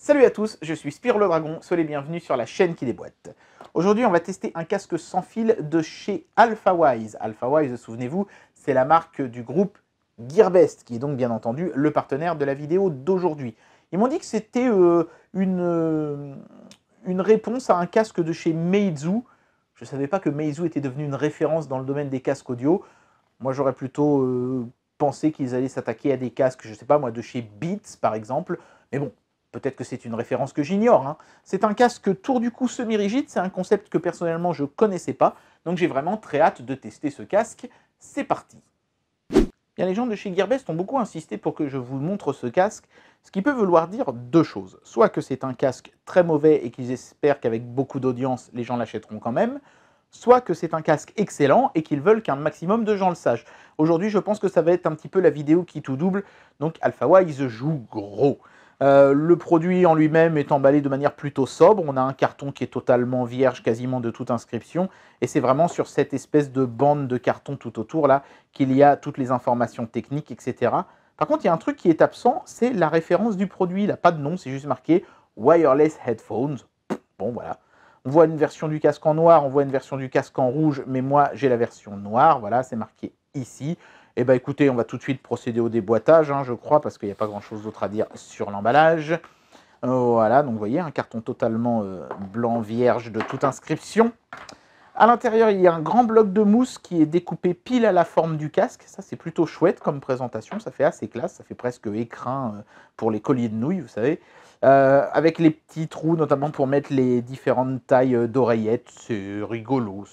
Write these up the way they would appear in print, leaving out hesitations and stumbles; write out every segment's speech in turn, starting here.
Salut à tous, je suis Spyro le Dragon, soyez les bienvenus sur la chaîne qui déboîte. Aujourd'hui, on va tester un casque sans fil de chez Alphawise. Alphawise, souvenez-vous, c'est la marque du groupe Gearbest, qui est donc bien entendu le partenaire de la vidéo d'aujourd'hui. Ils m'ont dit que c'était une réponse à un casque de chez Meizu. Je ne savais pas que Meizu était devenu une référence dans le domaine des casques audio. Moi, j'aurais plutôt pensé qu'ils allaient s'attaquer à des casques, je ne sais pas moi, de chez Beats par exemple. Mais bon, peut-être que c'est une référence que j'ignore. Hein. C'est un casque tour du cou semi-rigide, c'est un concept que personnellement je ne connaissais pas. Donc j'ai vraiment très hâte de tester ce casque. C'est parti. Bien, les gens de chez Gearbest ont beaucoup insisté pour que je vous montre ce casque, ce qui peut vouloir dire deux choses. Soit que c'est un casque très mauvais et qu'ils espèrent qu'avec beaucoup d'audience, les gens l'achèteront quand même, soit que c'est un casque excellent et qu'ils veulent qu'un maximum de gens le sachent. Aujourd'hui, je pense que ça va être un petit peu la vidéo qui tout double, donc Alphawise joue gros. Le produit en lui-même est emballé de manière plutôt sobre, on a un carton qui est totalement vierge quasiment de toute inscription, et c'est vraiment sur cette espèce de bande de carton tout autour là qu'il y a toutes les informations techniques, etc. Par contre, il y a un truc qui est absent, c'est la référence du produit, il n'a pas de nom, c'est juste marqué Wireless Headphones. Bon voilà. On voit une version du casque en noir, on voit une version du casque en rouge, mais moi j'ai la version noire, voilà, c'est marqué ici. Eh bien écoutez, on va tout de suite procéder au déboîtage, hein, je crois, parce qu'il n'y a pas grand-chose d'autre à dire sur l'emballage. Voilà, donc vous voyez, un carton totalement blanc vierge de toute inscription. À l'intérieur, il y a un grand bloc de mousse qui est découpé pile à la forme du casque. Ça, c'est plutôt chouette comme présentation, ça fait assez classe, ça fait presque écrin pour les colliers de nouilles, vous savez. Avec les petits trous, notamment pour mettre les différentes tailles d'oreillettes. C'est rigolo,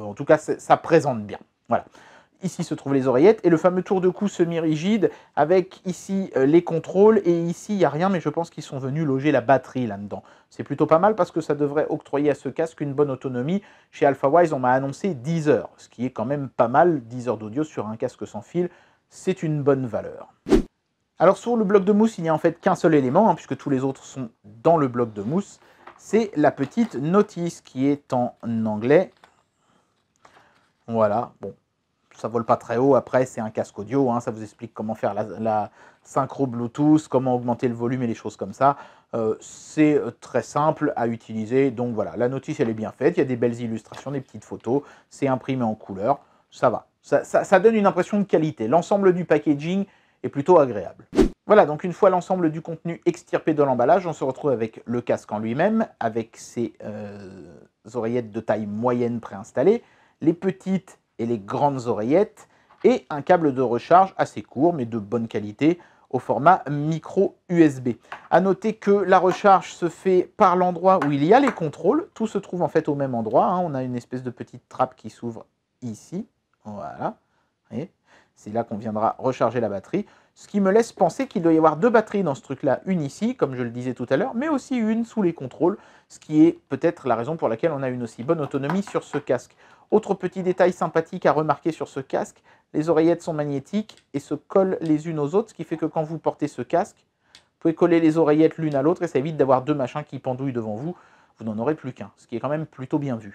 en tout cas, ça présente bien. Voilà. Ici se trouvent les oreillettes et le fameux tour de cou semi-rigide avec ici les contrôles et ici il n'y a rien mais je pense qu'ils sont venus loger la batterie là-dedans. C'est plutôt pas mal parce que ça devrait octroyer à ce casque une bonne autonomie. Chez Alphawise on m'a annoncé 10 heures, ce qui est quand même pas mal, 10 heures d'audio sur un casque sans fil, c'est une bonne valeur. Alors sur le bloc de mousse il n'y a en fait qu'un seul élément hein, puisque tous les autres sont dans le bloc de mousse, c'est la petite notice qui est en anglais. Voilà, bon. Ça vole pas très haut, après c'est un casque audio, hein, ça vous explique comment faire la synchro Bluetooth, comment augmenter le volume et les choses comme ça. C'est très simple à utiliser, donc voilà, la notice elle est bien faite, il y a des belles illustrations, des petites photos, c'est imprimé en couleur, ça va. Ça donne une impression de qualité, l'ensemble du packaging est plutôt agréable. Voilà, donc une fois l'ensemble du contenu extirpé de l'emballage, on se retrouve avec le casque en lui-même, avec ses oreillettes de taille moyenne préinstallées, les petites et les grandes oreillettes, et un câble de recharge assez court, mais de bonne qualité, au format micro USB. A noter que la recharge se fait par l'endroit où il y a les contrôles, tout se trouve en fait au même endroit, hein. On a une espèce de petite trappe qui s'ouvre ici, voilà, c'est là qu'on viendra recharger la batterie, ce qui me laisse penser qu'il doit y avoir deux batteries dans ce truc-là, une ici, comme je le disais tout à l'heure, mais aussi une sous les contrôles, ce qui est peut-être la raison pour laquelle on a une aussi bonne autonomie sur ce casque. Autre petit détail sympathique à remarquer sur ce casque, les oreillettes sont magnétiques et se collent les unes aux autres, ce qui fait que quand vous portez ce casque, vous pouvez coller les oreillettes l'une à l'autre et ça évite d'avoir deux machins qui pendouillent devant vous, vous n'en aurez plus qu'un, ce qui est quand même plutôt bien vu.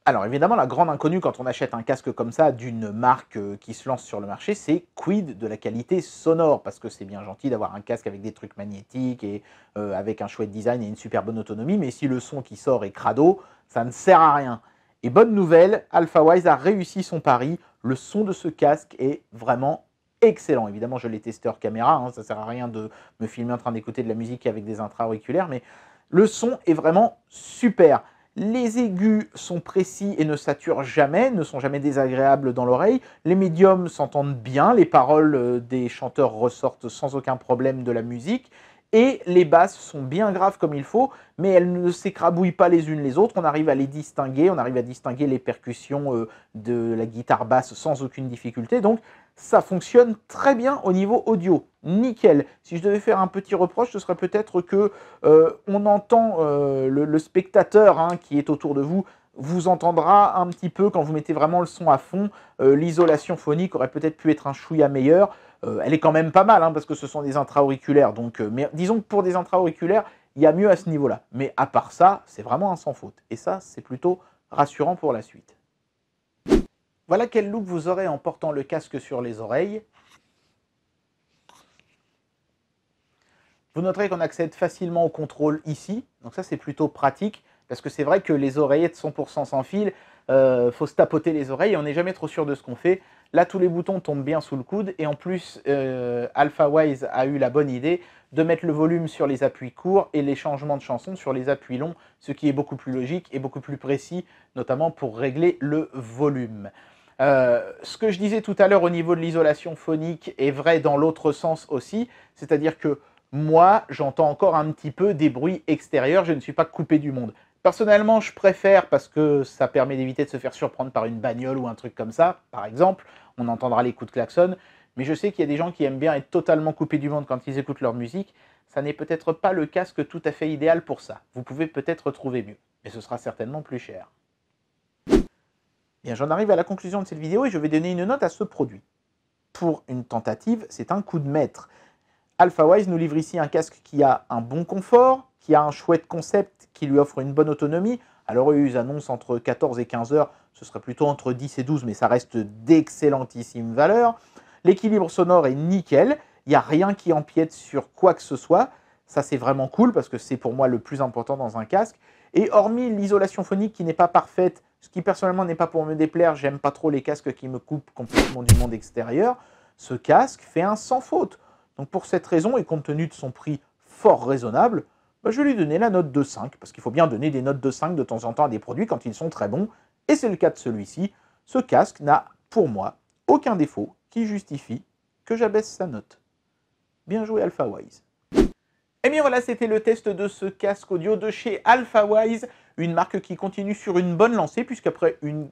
Alors évidemment, la grande inconnue quand on achète un casque comme ça d'une marque qui se lance sur le marché, c'est quid de la qualité sonore, parce que c'est bien gentil d'avoir un casque avec des trucs magnétiques et avec un chouette design et une super bonne autonomie, mais si le son qui sort est crado, ça ne sert à rien. Et bonne nouvelle, Alphawise a réussi son pari, le son de ce casque est vraiment excellent. Évidemment, je l'ai testé hors caméra, hein, ça ne sert à rien de me filmer en train d'écouter de la musique avec des intra-auriculaires, mais le son est vraiment super. Les aigus sont précis et ne saturent jamais, ne sont jamais désagréables dans l'oreille. Les médiums s'entendent bien, les paroles des chanteurs ressortent sans aucun problème de la musique. Et les basses sont bien graves comme il faut, mais elles ne s'écrabouillent pas les unes les autres. On arrive à les distinguer, on arrive à distinguer les percussions de la guitare basse sans aucune difficulté. Donc ça fonctionne très bien au niveau audio. Nickel. Si je devais faire un petit reproche, ce serait peut-être que on entend le spectateur hein, qui est autour de vous, vous entendra un petit peu quand vous mettez vraiment le son à fond. L'isolation phonique aurait peut-être pu être un chouïa meilleur. Elle est quand même pas mal, hein, parce que ce sont des intra-auriculaires. Donc, mais disons que pour des intra-auriculaires, il y a mieux à ce niveau-là. Mais à part ça, c'est vraiment un sans faute. Et ça, c'est plutôt rassurant pour la suite. Voilà quel look vous aurez en portant le casque sur les oreilles. Vous noterez qu'on accède facilement au contrôle ici, donc ça c'est plutôt pratique, parce que c'est vrai que les oreillettes 100% sans fil, faut se tapoter les oreilles et on n'est jamais trop sûr de ce qu'on fait. Là, tous les boutons tombent bien sous le coude et en plus, Alphawise a eu la bonne idée de mettre le volume sur les appuis courts et les changements de chansons sur les appuis longs, ce qui est beaucoup plus logique et beaucoup plus précis, notamment pour régler le volume. Ce que je disais tout à l'heure au niveau de l'isolation phonique est vrai dans l'autre sens aussi, c'est-à-dire que moi, j'entends encore un petit peu des bruits extérieurs, je ne suis pas coupé du monde. Personnellement, je préfère parce que ça permet d'éviter de se faire surprendre par une bagnole ou un truc comme ça, par exemple. On entendra les coups de klaxon. Mais je sais qu'il y a des gens qui aiment bien être totalement coupés du monde quand ils écoutent leur musique. Ça n'est peut-être pas le casque tout à fait idéal pour ça. Vous pouvez peut-être trouver mieux, mais ce sera certainement plus cher. Bien, j'en arrive à la conclusion de cette vidéo et je vais donner une note à ce produit. Pour une tentative, c'est un coup de maître. Alphawise nous livre ici un casque qui a un bon confort, qui a un chouette concept, qui lui offre une bonne autonomie. Alors eux, ils annoncent entre 14 et 15 heures, ce serait plutôt entre 10 et 12, mais ça reste d'excellentissimes valeurs. L'équilibre sonore est nickel, il n'y a rien qui empiète sur quoi que ce soit. Ça, c'est vraiment cool parce que c'est pour moi le plus important dans un casque. Et hormis l'isolation phonique qui n'est pas parfaite, ce qui personnellement n'est pas pour me déplaire, j'aime pas trop les casques qui me coupent complètement du monde extérieur, ce casque fait un sans faute. Donc pour cette raison, et compte tenu de son prix fort raisonnable, je vais lui donner la note de 5, parce qu'il faut bien donner des notes de 5 de temps en temps à des produits quand ils sont très bons, et c'est le cas de celui-ci. Ce casque n'a, pour moi, aucun défaut qui justifie que j'abaisse sa note. Bien joué Alphawise. Et bien voilà, c'était le test de ce casque audio de chez Alphawise, une marque qui continue sur une bonne lancée, puisqu'après une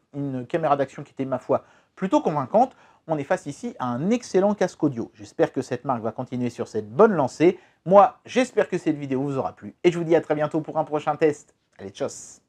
caméra d'action qui était, ma foi, plutôt convaincante, on est face ici à un excellent casque audio. J'espère que cette marque va continuer sur cette bonne lancée. Moi, j'espère que cette vidéo vous aura plu. Et je vous dis à très bientôt pour un prochain test. Allez, tchuss!